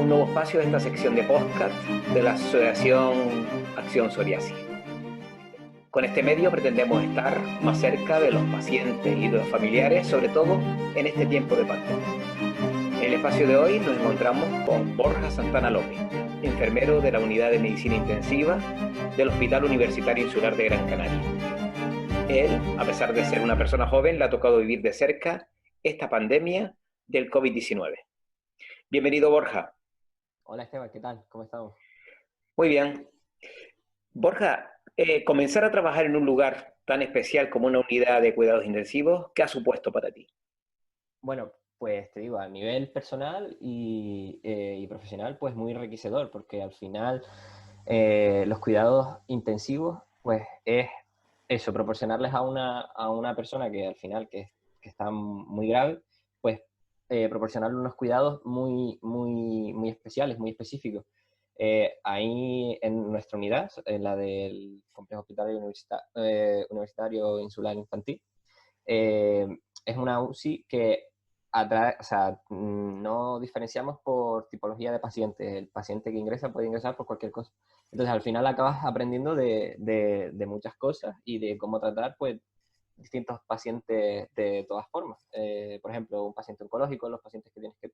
un nuevo espacio de esta sección de podcast de la Asociación Acción Psoriasis. Con este medio pretendemos estar más cerca de los pacientes y de los familiares, sobre todo en este tiempo de pandemia. En el espacio de hoy nos encontramos con Borja Santana López, enfermero de la Unidad de Medicina Intensiva del Hospital Universitario Insular de Gran Canaria. Él, a pesar de ser una persona joven, le ha tocado vivir de cerca esta pandemia del COVID-19. Bienvenido, Borja. Hola Esteban, ¿qué tal? ¿Cómo estamos? Muy bien. Borja, comenzar a trabajar en un lugar tan especial como una unidad de cuidados intensivos, ¿qué ha supuesto para ti? Bueno, pues te digo, a nivel personal y profesional, pues muy enriquecedor, porque al final los cuidados intensivos, pues es eso, proporcionarles a una persona que al final que está muy grave, pues proporcionarle unos cuidados muy especiales, muy específicos. Ahí en nuestra unidad, en la del Complejo Hospitalario Universitario Insular Infantil, eh, es una UCI que o sea, no diferenciamos por tipología de paciente. El paciente que ingresa puede ingresar por cualquier cosa. Entonces, al final acabas aprendiendo de muchas cosas y de cómo tratar, pues, distintos pacientes de todas formas. Por ejemplo, un paciente oncológico, los pacientes que tienes que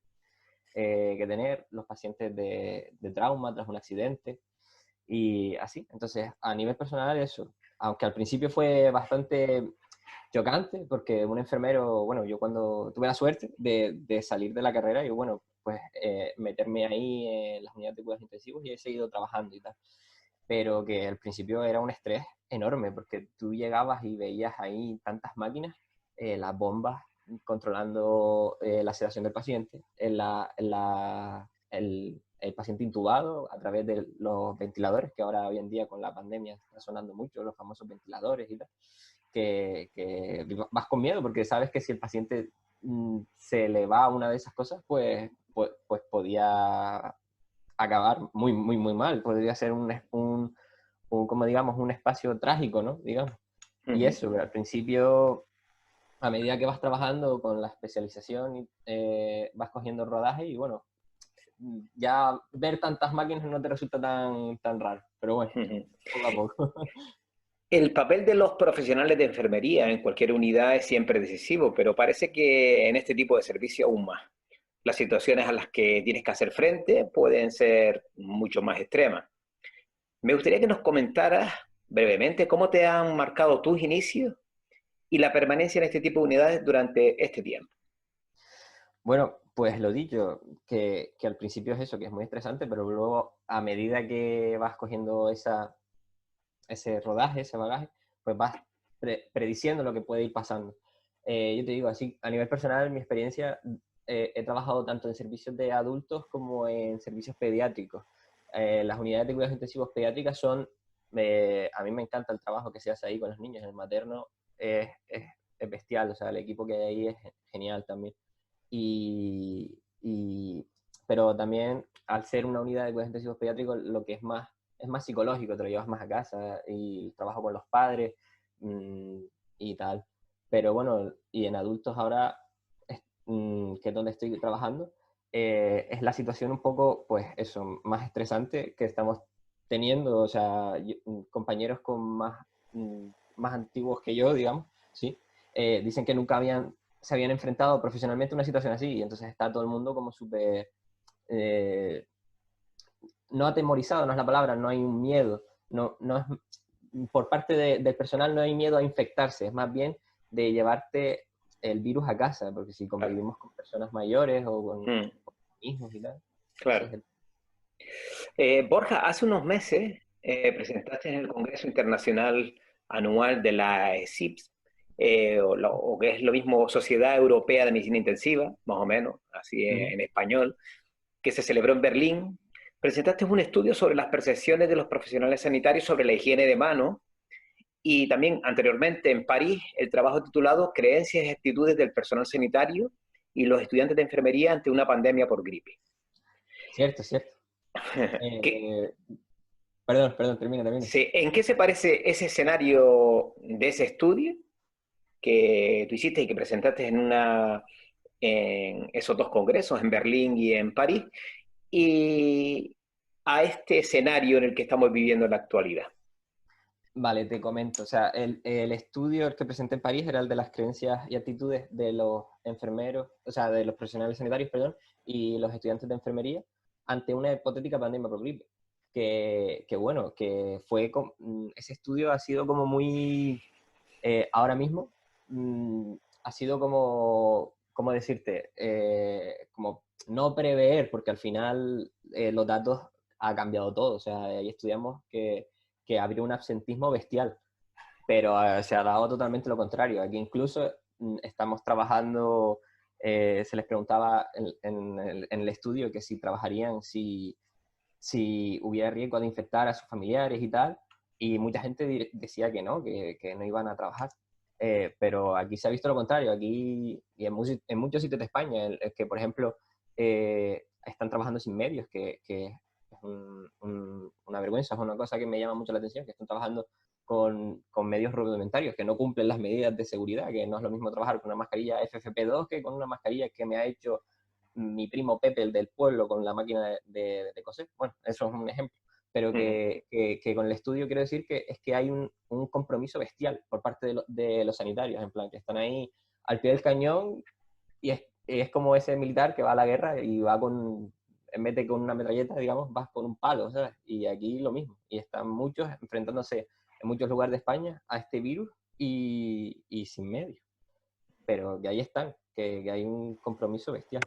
tener, los pacientes de trauma tras un accidente y así. Entonces, a nivel personal, eso. Aunque al principio fue bastante chocante, porque un enfermero, bueno, yo cuando tuve la suerte de salir de la carrera, y bueno, pues meterme ahí en las unidades de cuidados intensivos y he seguido trabajando y tal. Pero que al principio era un estrés enorme, porque tú llegabas y veías ahí tantas máquinas, las bombas controlando la sedación del paciente, el paciente intubado a través de los ventiladores, que ahora hoy en día con la pandemia está sonando mucho, los famosos ventiladores y tal, que vas con miedo porque sabes que si el paciente se le va a una de esas cosas, pues podía acabar muy mal, podría ser como digamos, un espacio trágico, ¿no? Digamos. Y eso, pero al principio, a medida que vas trabajando con la especialización, vas cogiendo rodaje y bueno, ya ver tantas máquinas no te resulta tan raro, pero bueno, poco a poco. El papel de los profesionales de enfermería en cualquier unidad es siempre decisivo, pero parece que en este tipo de servicio aún más. Las situaciones a las que tienes que hacer frente pueden ser mucho más extremas. Me gustaría que nos comentaras brevemente cómo te han marcado tus inicios y la permanencia en este tipo de unidades durante este tiempo. Bueno, pues lo dicho, que al principio es eso, que es muy estresante, pero luego a medida que vas cogiendo ese rodaje, ese bagaje, pues vas prediciendo lo que puede ir pasando. Yo te digo, así, a nivel personal, mi experiencia, he trabajado tanto en servicios de adultos como en servicios pediátricos. Las unidades de cuidados intensivos pediátricas a mí me encanta el trabajo que se hace ahí con los niños. El materno es bestial, o sea, el equipo que hay ahí es genial también. Y, pero también, al ser una unidad de cuidados intensivos pediátricos, lo que es más psicológico, te lo llevas más a casa y trabajo con los padres y tal. Pero bueno, y en adultos ahora, que es donde estoy trabajando, es la situación un poco, pues eso, más estresante que estamos teniendo, o sea, compañeros con más antiguos que yo, digamos, ¿sí? Dicen que nunca se habían enfrentado profesionalmente a una situación así, y entonces está todo el mundo como súper, no atemorizado, no es la palabra, no hay un miedo, no es, por parte del personal no hay miedo a infectarse, es más bien de llevarte el virus a casa, porque si Claro. convivimos con personas mayores o Mm, con hijos y tal, ese claro. es el... Borja, hace unos meses presentaste en el Congreso Internacional Anual de la ESIPS, o que es lo mismo Sociedad Europea de Medicina Intensiva, más o menos, así Ujú. en español, que se celebró en Berlín. Presentaste un estudio sobre las percepciones de los profesionales sanitarios sobre la higiene de manos y también anteriormente en París el trabajo titulado Creencias y actitudes del personal sanitario y los estudiantes de enfermería ante una pandemia por gripe. Cierto, cierto. ¿Qué, Eh, perdón, termina. sí, ¿en qué se parece ese escenario de ese estudio que tú hiciste y que presentaste en esos dos congresos, en Berlín y en París? y a este escenario en el que estamos viviendo en la actualidad? Vale, te comento. O sea, el estudio el que presenté en París era el de las creencias y actitudes de los enfermeros, o sea, de los profesionales sanitarios, perdón, y los estudiantes de enfermería ante una hipotética pandemia por gripe. Que bueno, que fue, ese estudio ha sido como muy, ahora mismo, ha sido como, ¿cómo decirte? Como no prever, porque al final los datos ha cambiado todo. O sea, ahí estudiamos que habría un absentismo bestial, pero se ha dado totalmente lo contrario. Aquí incluso estamos trabajando, se les preguntaba en el estudio que si trabajarían, si hubiera riesgo de infectar a sus familiares y tal, y mucha gente decía que que no iban a trabajar. Pero aquí se ha visto lo contrario, aquí y en muchos sitios de España, que por ejemplo están trabajando sin medios, que es una vergüenza, es una cosa que me llama mucho la atención, que están trabajando con medios rudimentarios, que no cumplen las medidas de seguridad, que no es lo mismo trabajar con una mascarilla FFP2 que con una mascarilla que me ha hecho mi primo Pepe, el del pueblo, con la máquina de coser. Bueno, eso es un ejemplo. Pero que con el estudio quiero decir que es que hay un compromiso bestial por parte de los sanitarios, en plan, que están ahí al pie del cañón y es como ese militar que va a la guerra y va con, en vez de con una metralleta, digamos, vas con un palo, ¿sabes? Y aquí lo mismo. Y están muchos enfrentándose en muchos lugares de España a este virus y sin medios. Pero que ahí están, que hay un compromiso bestial.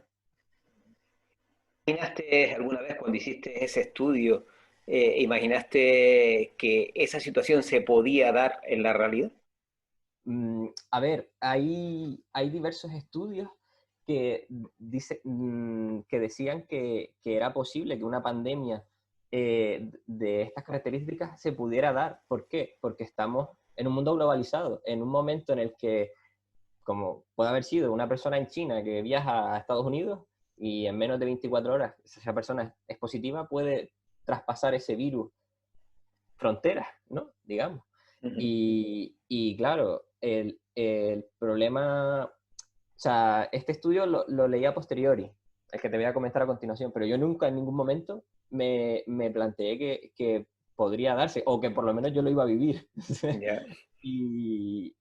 ¿Imaginaste alguna vez cuando hiciste ese estudio, imaginaste que esa situación se podía dar en la realidad? A ver, hay diversos estudios que, que decían que era posible que una pandemia de estas características se pudiera dar. ¿Por qué? Porque estamos en un mundo globalizado, en un momento en el que, como puede haber sido una persona en China que viaja a Estados Unidos y en menos de 24 horas esa persona es positiva, puede traspasar ese virus fronteras, ¿no? Digamos. Ujú. Y claro, el problema, o sea, este estudio lo leí a posteriori, el que te voy a comentar a continuación, pero yo nunca en ningún momento me planteé que podría darse, o que por lo menos yo lo iba a vivir, Ya. y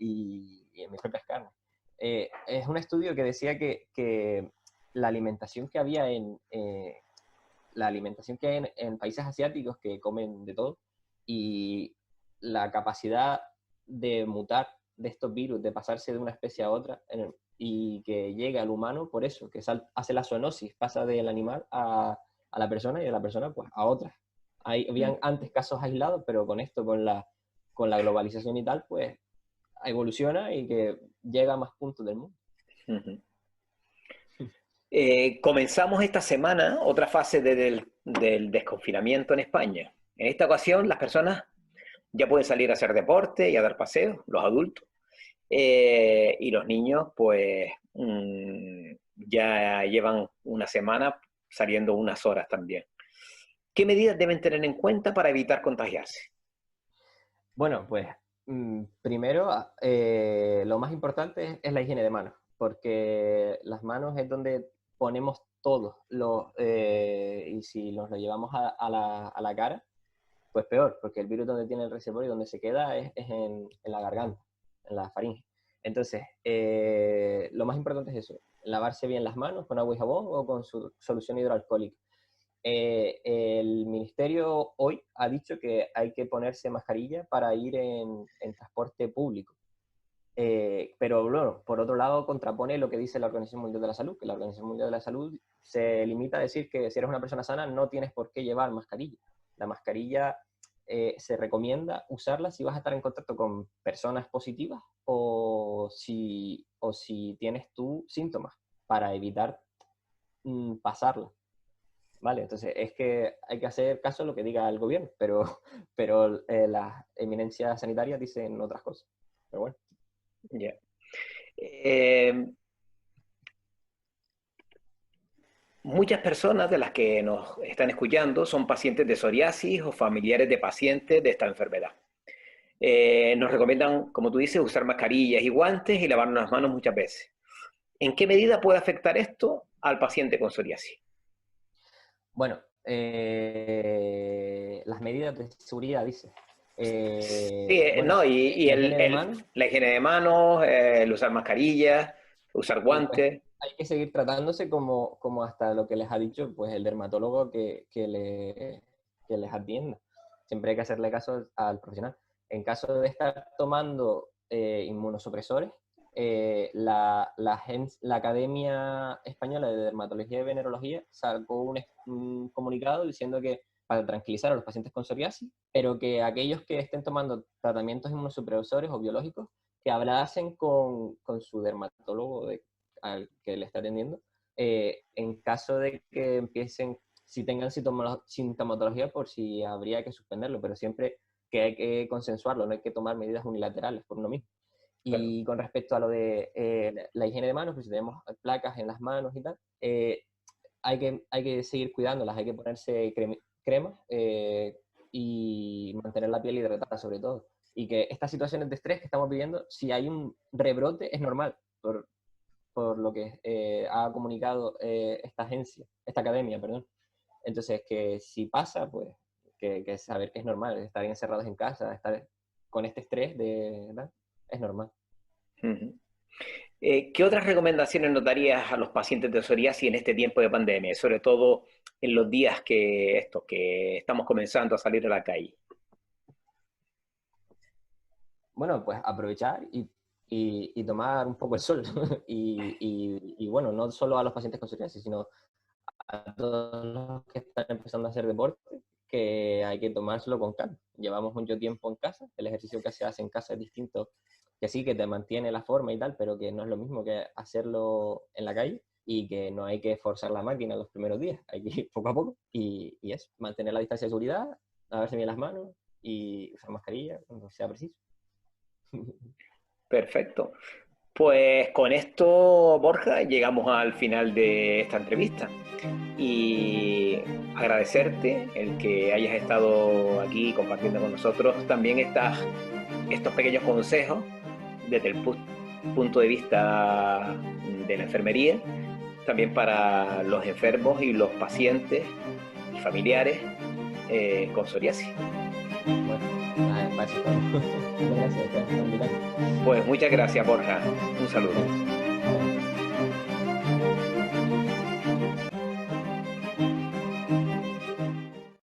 en mis propias carnes. Es un estudio que decía que la alimentación que había la alimentación que hay en países asiáticos que comen de todo y la capacidad de mutar de estos virus, de pasarse de una especie a otra y que llegue al humano por eso, que hace la zoonosis, pasa del animal a la persona y de la persona pues a otra. Habían antes casos aislados, pero con esto, con la globalización y tal, pues evoluciona y que llega a más puntos del mundo. Ujú. Comenzamos esta semana otra fase del desconfinamiento en España. En esta ocasión las personas ya pueden salir a hacer deporte y a dar paseos, los adultos, y los niños pues ya llevan una semana saliendo unas horas también. ¿Qué medidas deben tener en cuenta para evitar contagiarse? Bueno, pues primero lo más importante es la higiene de manos, porque las manos es donde ponemos todo, y si nos lo llevamos a la cara, pues peor, porque el virus donde tiene el reservorio y donde se queda es en la garganta, en la faringe. Entonces, lo más importante es eso, lavarse bien las manos con agua y jabón o con su solución hidroalcohólica. El ministerio hoy ha dicho que hay que ponerse mascarilla para ir en transporte público. Pero bueno, por otro lado, contrapone lo que dice la Organización Mundial de la Salud, que la Organización Mundial de la Salud se limita a decir que si eres una persona sana no tienes por qué llevar mascarilla. La mascarilla se recomienda usarla si vas a estar en contacto con personas positivas o si tienes tú síntomas para evitar pasarla. Vale, entonces es que hay que hacer caso a lo que diga el gobierno, pero las eminencias sanitarias dicen otras cosas. Pero bueno. Ya. Eh, Muchas personas de las que nos están escuchando son pacientes de psoriasis o familiares de pacientes de esta enfermedad. Nos recomiendan, como tú dices, usar mascarillas y guantes y lavarnos las manos muchas veces. ¿En qué medida puede afectar esto al paciente con psoriasis? Bueno, las medidas de seguridad, dice. Sí, Bueno, no, la higiene de manos, la higiene de manos, el usar mascarillas, usar y pues guantes. hay que seguir tratándose como hasta lo que les ha dicho pues el dermatólogo que les atienda. Siempre hay que hacerle caso al profesional. En caso de estar tomando inmunosupresores, la Academia Española de Dermatología y Venerología sacó un comunicado diciendo que para tranquilizar a los pacientes con psoriasis, pero que aquellos que estén tomando tratamientos inmunosupresores o biológicos, que hablasen con su dermatólogo al que le está atendiendo, en caso de que empiecen, si tengan sintomatología, por si habría que suspenderlo, pero siempre que hay que consensuarlo, no hay que tomar medidas unilaterales por uno mismo. Claro. Y con respecto a lo de la higiene de manos, pues si tenemos placas en las manos y tal, hay que seguir cuidándolas, hay que ponerse crema y mantener la piel hidratada sobre todo. Y que estas situaciones de estrés que estamos viviendo, si hay un rebrote, es normal, por lo que ha comunicado esta academia, perdón. Entonces, que si pasa, pues, que saber que es normal, estar encerrados en casa, estar con este estrés ¿verdad? Es normal. Ujú. ¿Qué otras recomendaciones notarías a los pacientes de psoriasis en este tiempo de pandemia, sobre todo en los días que estamos comenzando a salir a la calle? Bueno, pues aprovechar y tomar un poco el sol. Bueno, no solo a los pacientes con psoriasis, sino a todos los que están empezando a hacer deporte, que hay que tomárselo con calma. Llevamos mucho tiempo en casa, el ejercicio que se hace en casa es distinto, que sí, que te mantiene la forma y tal, pero que no es lo mismo que hacerlo en la calle y que no hay que forzar la máquina los primeros días, hay que ir poco a poco y eso, mantener la distancia de seguridad, lavarse bien las manos y usar mascarilla cuando sea preciso. Perfecto. Pues con esto, Borja, llegamos al final de esta entrevista y agradecerte el que hayas estado aquí compartiendo con nosotros también estos pequeños consejos desde el punto de vista de la enfermería, también para los enfermos y los pacientes y familiares con psoriasis. Bueno, nada, para eso estamos. Muchas gracias por invitarme. Pues muchas gracias, Borja. Un saludo. Venga,